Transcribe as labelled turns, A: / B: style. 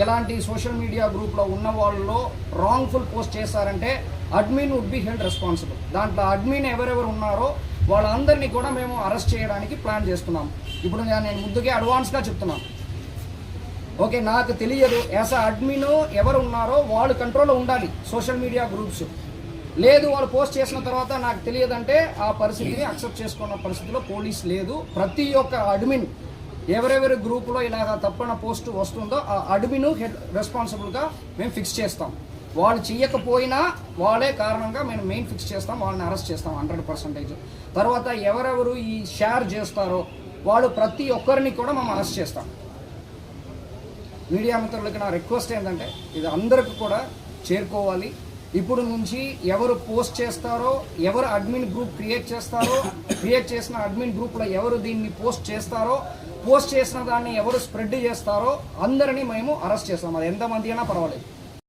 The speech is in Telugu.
A: ఎలాంటి సోషల్ మీడియా గ్రూప్లో ఉన్న వాళ్ళలో రాంగ్ఫుల్ పోస్ట్ చేశారంటే admin would be held responsible. దాంట్లో అడ్మిన్ ఎవరెవరు ఉన్నారో వాళ్ళందరినీ కూడా మేము అరెస్ట్ చేయడానికి ప్లాన్ చేస్తున్నాం. ఇప్పుడు నేను ముందుగా అడ్వాన్స్గా చెప్తున్నాను. ఓకే, నాకు తెలియదు యాజ్ అడ్మిన్ ఎవరు ఉన్నారో వాళ్ళు కంట్రోల్లో ఉండాలి సోషల్ మీడియా గ్రూప్స్. లేదు వాళ్ళు పోస్ట్ చేసిన తర్వాత నాకు తెలియదంటే ఆ పరిస్థితిని అక్సెప్ట్ చేసుకున్న పరిస్థితిలో పోలీస్ లేదు. ప్రతి ఒక్క అడ్మిన్ ఎవరెవరి గ్రూపులో ఇలాగ తప్పన పోస్ట్ వస్తుందో ఆ అడ్మిన్ హెడ్ రెస్పాన్సిబుల్గా మేము ఫిక్స్ చేస్తాం. వాళ్ళు చేయకపోయినా వాళ్ళే కారణంగా మేము మెయిన్ ఫిక్స్ చేస్తాం, వాళ్ళని అరెస్ట్ చేస్తాం 100%. తర్వాత ఎవరెవరు ఈ షేర్ చేస్తారో వాళ్ళు ప్రతి ఒక్కరిని కూడా మేము అరెస్ట్ చేస్తాం. మీడియా మిత్రులకి నా రిక్వెస్ట్ ఏంటంటే ఇది అందరికి కూడా చేరుకోవాలి. ఇప్పుడు నుంచి ఎవరు పోస్ట్ చేస్తారో, ఎవరు అడ్మిన్ గ్రూప్ క్రియేట్ చేస్తారో, క్రియేట్ చేసిన అడ్మిన్ గ్రూప్లో ఎవరు దీన్ని పోస్ట్ చేస్తారో, పోస్ట్ చేసిన దాన్ని ఎవరు స్ప్రెడ్ చేస్తారో అందరినీ మేము అరెస్ట్ చేస్తాం. అది ఎంతమంది అయినా పర్వాలేదు.